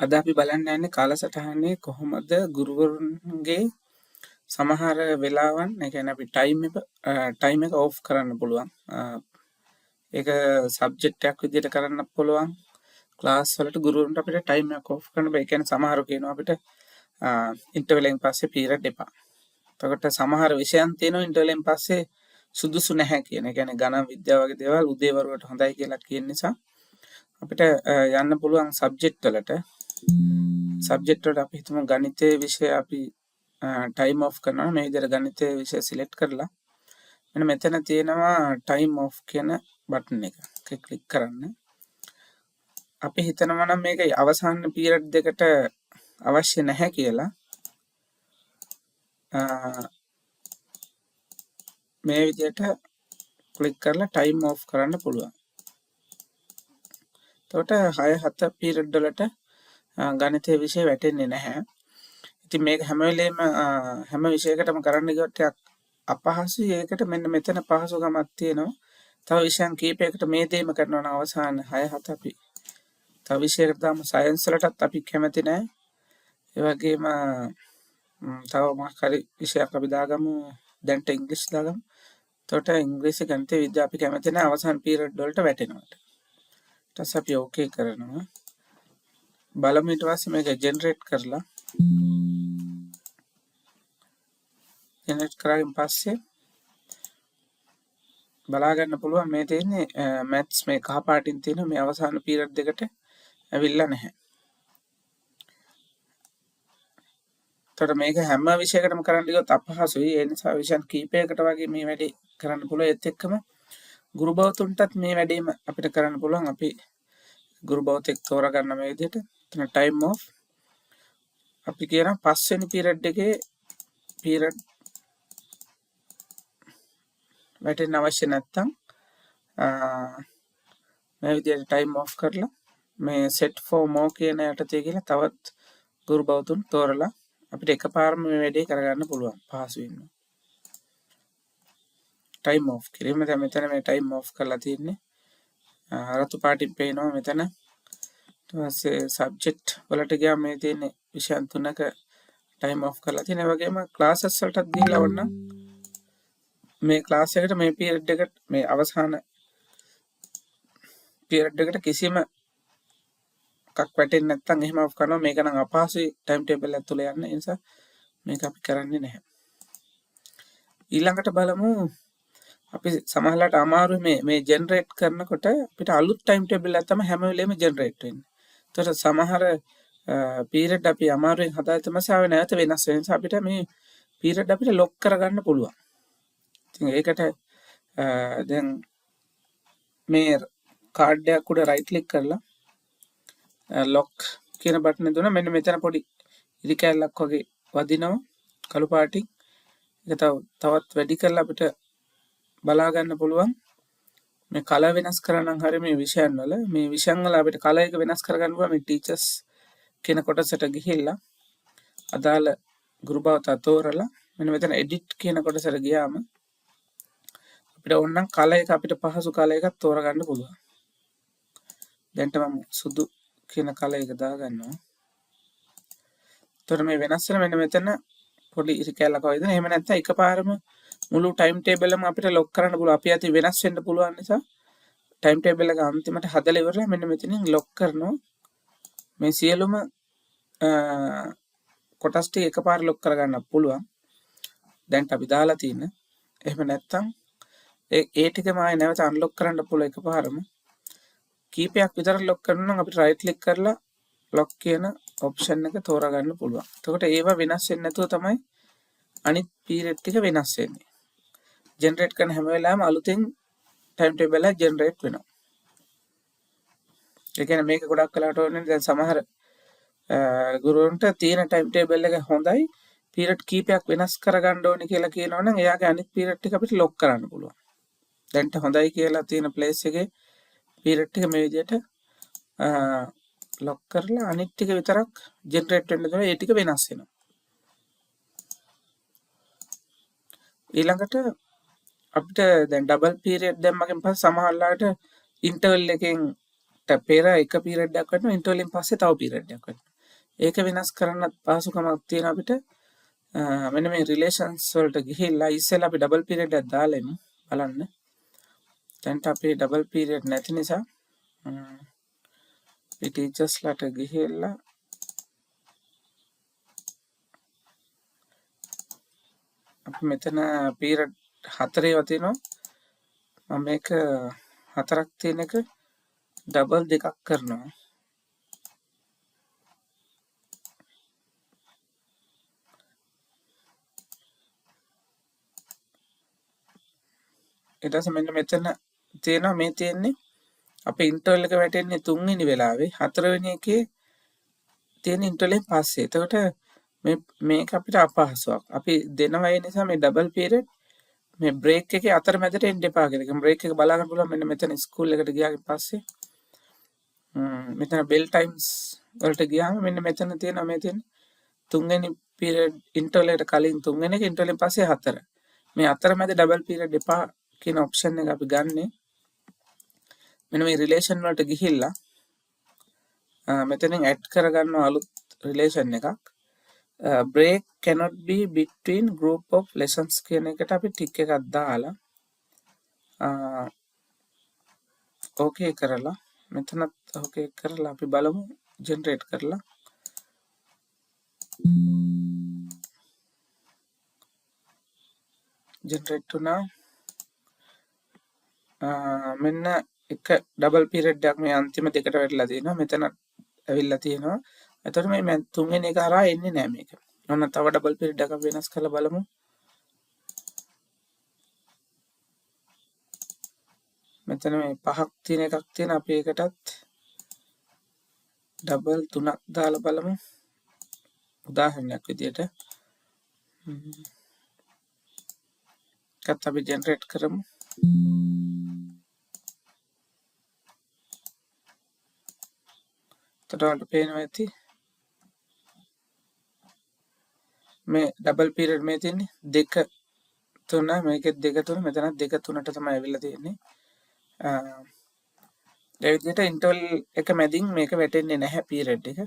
අද අපි බලන්න යන්නේ කාලසටහනේ කොහොමද ගුරුවරුන්ගේ සමහර වෙලාවන් ඒ කියන්නේ අපි ටයිම් එක ඕෆ් කරන්න පුළුවන්. ඒක සබ්ජෙක්ට් එකක් විදිහට කරන්න පුළුවන්. ක්ලාස් වලට ගුරුවරුන්ට අපිට ටයිම් එක ඕෆ් කරන්න බෑ. ඒ කියන්නේ සමහරු කියනවා අපිට ඉන්ටර්වලෙන් පස්සේ පීරියඩ් එපා. එතකොට සමහර විෂයන් තියෙනවා ඉන්ටර්වලෙන් පස්සේ සුදුසු නැහැ කියන. ඒ කියන්නේ ගණන් විද්‍යාව වගේ දේවල් උදේවරුවට හොඳයි කියලා කියන නිසා අපිට යන්න පුළුවන් සබ්ජෙක්ට් වලට. සබ්ජෙක්ට් වලට අපි හිතමු ගණිතයේ විෂය අපි ටයිම් ඔෆ් කරනවා. මේ විදිහට ගණිතයේ විෂය සිලෙක්ට් කරලා මෙන්න මෙතන තියෙනවා ටයිම් ඔෆ් කියන බටන් එක. ඒක ක්ලික් කරන්න. අපි හිතනවා නම් මේක අවසාන පීරියඩ් දෙකට අවශ්‍ය නැහැ කියලා. මේ විදිහට ක්ලික් කරලා ටයිම් ඔෆ් කරන්න පුළුවන්. එතකොට 6-7 පීරියඩ් වලට ගණිතයේ විෂය වැටෙන්නේ නැහැ. ඉතින් මේක හැම වෙලේම හැම විෂයකටම කරන්න ගියොත් ටිකක් අපහසුයි. ඒකට මෙන්න මෙතන පහසුකමක් තියෙනවා. තව විෂයන් කීපයකට මේ දෙයම කරනවා නම් අවසාන 6-7 අපි තව විෂයකට දාමු සයන්ස් වලටත් අපි කැමති නැහැ. ඒ වගේම තව මොකක් හරි විෂයක් අපි දාගමු. දැන්ට ඉංග්‍රීසි දාගමු. එතකොට ඉංග්‍රීසි ගණිත විද්‍යාව අපි කැමති නැහැ අවසාන පීරියඩ් වලට වැටෙනවා. ඊට පස්සේ අපි ඕකේ කරනවා. බලමු ඊට පස්සේ මේක ජෙනරේට් කරලා ජෙනරේට් කරාගෙන පස්සේ බලා ගන්න පුළුවන් මේ තියෙන්නේ මැත්ස් මේ කහ පාටින් තියෙන මේ අවසාන පීරියඩ් දෙකට ඇවිල්ලා නැහැ. එතකොට මේක හැම විෂයකටම කරන්න ගියොත් අපහසුයි. ඒ නිසා විෂයන් කීපයකට වගේ මේ වැඩේ කරන්න පුළුවන්. ඒත් එක්කම ගුරු භවතුන්ටත් මේ වැඩේම අපිට කරන්න පුළුවන්. අපි ගුරු භවතෙක් තෝරගන්න මේ විදිහට එතන ටයිම් ඔෆ් අපි කියන පස්වෙනි පීරියඩ් එකේ පීරියඩ් වැටෙන්න අවශ්‍ය නැත්නම් මේ විදිහට ටයිම් ඔෆ් කරලා මේ set for more කියන යටතේ කියලා තවත් ගුරු භවතුන් තෝරලා අපිට එකපාරම මේ වැඩේ කරගන්න පුළුවන් පහසුවෙන්. ටයිම් ඔෆ් කිරීම දැන් මෙතන මේ ටයිම් ඔෆ් කරලා තියෙන්නේ. රතු පාටින් පේනවා මෙතන. ඊට පස්සේ සබ්ජෙක්ට් වලට ගියාම මේ තියෙන්නේ විෂයන් තුනක ටයිම් ඔෆ් කරලා තියෙන. ඒ වගේම ක්ලාසස් වලටත් ගිහිල්ලා වුණා මේ ක්ලාස් එකට මේ පීරියඩ් එකට මේ අවසාන පීරියඩ් එකට කිසිම එකක් වැටෙන්නේ නැත්නම් එහෙම ඔෆ් කරනවා. මේක නම් අපහසුයි ටයිම් ටේබල් එක තුල යන්න. ඒ නිසා මේක අපි කරන්නේ නැහැ. ඊළඟට බලමු අපි සමහරවිට අමාරු මේ ජෙනරේට් කරනකොට අපිට අලුත් ටයිම් ටේබල් එකක් තමයි හැම වෙලේම ජෙනරේට් වෙන්නේ. ඒතකොට සමහර පීරියඩ් අපි අමාරුවෙන් හදාගත්ත මාසාව නැවත වෙනස් වෙන නිසා අපිට මේ පීරියඩ් අපිට ලොක් කරගන්න පුළුවන්. ඉතින් ඒකට දැන් මේ කාඩ් එකක් උඩ රයිට් ක්ලික් කරලා ලොක් කියන බටන් එක දුන්නා. මෙන්න මෙතන පොඩි ඉරි කැලක් වගේ වදිනවා කළු පාටින්. ඒක තවත් වැඩි කරලා අපිට බලා ගන්න පුළුවන්. මේ කලර් වෙනස් කරනම් හරිය මේ විෂයන් වල අපිට කලර් එක වෙනස් කරගන්න පුළුවන්. මේ ටීචර්ස් කියන කොටසට ගිහිල්ලා අදාළ ගුරු භවත තෝරලා මෙන්න මෙතන එඩිට් කියන කොටසට ගියාම අපිට ඕනනම් කලර් එක අපිට පහසු කලර් එකක් තෝරගන්න පුළුවන්. දැන්ට මම සුදු කියන කලර් එක දාගන්නවා. එතකොට මේ වෙනස් වෙන මෙන්න මෙතන පොඩි ඉරි කැලක් වගේ දෙන. එහෙම නැත්නම් එකපාරම මුළු ටයිම් ටේබල් එකම අපිට ලොක් කරන්න පුළුවන්. අපි අතින් වෙනස් වෙන්න පුළුවන් නිසා ටයිම් ටේබල් එක අන්තිමට හදලා ඉවරලා මෙන්න මෙතනින් ලොක් කරනවා. මේ සියලුම කොටස් ටික එකපාර ලොක් කරගන්න පුළුවන්. දැන් අපි දාලා තියෙන. එහෙම නැත්නම් ඒ ටිකම ආයෙ නැවත අන්ලොක් කරන්න පුළුවන් එකපාරම. කීපයක් විතර ලොක් කරනවා නම් අපිට රයිට් ක්ලික් කරලා ලොක් කියන ඔප්ෂන් එක තෝරගන්න පුළුවන්. එතකොට ඒවා වෙනස් වෙන්නේ නැතුව තමයි අනිත් පීරියඩ් ටික වෙනස් වෙන්නේ. ජෙනරේට් කරන හැම වෙලාවෙම අලුතෙන් ටයිම් ටේබල් එක ජෙනරේට් වෙනවා. ඒ කියන්නේ මේක ගොඩක් කලකට ඕනේ දැන් සමහර ගුරුවරුන්ට තියෙන ටයිම් ටේබල් එක හොඳයි පීරියඩ් කීපයක් වෙනස් කරගන්න ඕනේ කියලා කියනවනම් එයාගේ අනිත් පීරියඩ් ටික අපිට ලොක් කරන්න පුළුවන්. දැන්ට හොඳයි කියලා තියෙන ප්ලේස් එකේ පීරියඩ් ටික මේ විදිහට ලොක් කරලා අනිත් ටික විතරක් ජෙනරේට් වෙන්න දෙනවා. ඒ ටික වෙනස් වෙනවා. ඊළඟට අපිට දැන් ඩබල් පීරියඩ් දැම්මකින් පස්සේ සමහරලාට ඉන්ටර්වල් එකෙන් පෙර එක පීරියඩ් එකක් වටනවා ඉන්ටර්වල් එකෙන් පස්සේ තව පීරියඩ් එකක් වටනවා. ඒක වෙනස් කරන්නත් පහසුකමක් තියෙන අපිට. මෙන්න මේ රිලේෂන්ස් වලට ගිහිල්ලා ඉස්සෙල්ලා අපි ඩබල් පීරියඩ් එකක් දාලා එමු බලන්න. දැන්ට අපේ ඩබල් පීරියඩ් නැති නිසා අපි ටීචර්ස්ලාට ගිහිල්ලා අපි මෙතන පීරියඩ් 4 ඒවා තියෙනවා. මම මේක 4ක් තියෙන එක ඩබල් 2ක් කරනවා. ඊට පස්සේ මෙන්න මෙතන තියෙනවා මේ තියෙන්නේ අපේ ඉන්ටර්වල් එක වැටෙන්නේ 3 වෙනි වෙලාවේ 4 වෙනි එකේ තියෙන ඉන්ටර්වල් එකෙන් පස්සේ. එතකොට මේක අපිට අපහසුයක්. අපි දෙනවා ඒ නිසා මේ ඩබල් පීරියඩ් මේ බ්‍රේක් එකේ අතරමැදට එන්න එපා කියලා. ඒක බ්‍රේක් එක බලා ගන්න පුළුවන් මෙන්න මෙතන ස්කූල් එකට ගියාන් පස්සේ. මෙතන බෙල් ටයිම්ස් වලට ගියාම මෙන්න මෙතන තියෙනවා මේ තියෙන 3 වෙනි පීරියඩ් ඉන්ටර්වල් එකට කලින් 3 වෙනි එක ඉන්ටර්වල් එකෙන් පස්සේ 4. මේ අතරමැද ඩබල් පීරියඩ් එපා කියන ඔප්ෂන් එක අපි ගන්නෙ. මෙන්න මේ රිලේෂන් වලට ගිහිල්ලා මෙතනින් ඇඩ් කරගන්න අලුත් රිලේෂන් එකක්. break cannot be between group of lessons කියන එකට අපි ටික් එකක් දාලා ඕකේ කරලා මෙතනත් ඕකේ කරලා අපි බලමු ජෙනරේට් කරලා ජෙනරේට් වුණා. මෙන්න එක ඩබල් පීරියඩ් එකක් මේ අන්තිම දෙකට වැටලා තියෙනවා. මෙතන ඇවිල්ලා තියෙනවා. එතකොට මේ තුන්වෙනි එක හරහා එන්නේ නැහැ මේක. ඔන්න තව ඩබල් පීරියඩ් එකක් වෙනස් කරලා බලමු. මෙතන මේ 5ක් තියෙන එකක් තියෙන අපි ඒකටත් ඩබල් 3ක් දාලා බලමු. උදාහරණයක් විදියට. එකත් අපි ජෙනරේට් කරමු. එතකොට පේනවා ඇති මේ ඩබල් පීරියඩ් මේ තියෙන්නේ 2 3 මේකෙත් 2 3 මෙතනත් 2 3ට තමයි ඇවිල්ලා තියෙන්නේ. ඒ විදිහට ඉන්ටර්වල් එක මැදින් මේක වැටෙන්නේ නැහැ පීරියඩ් එක.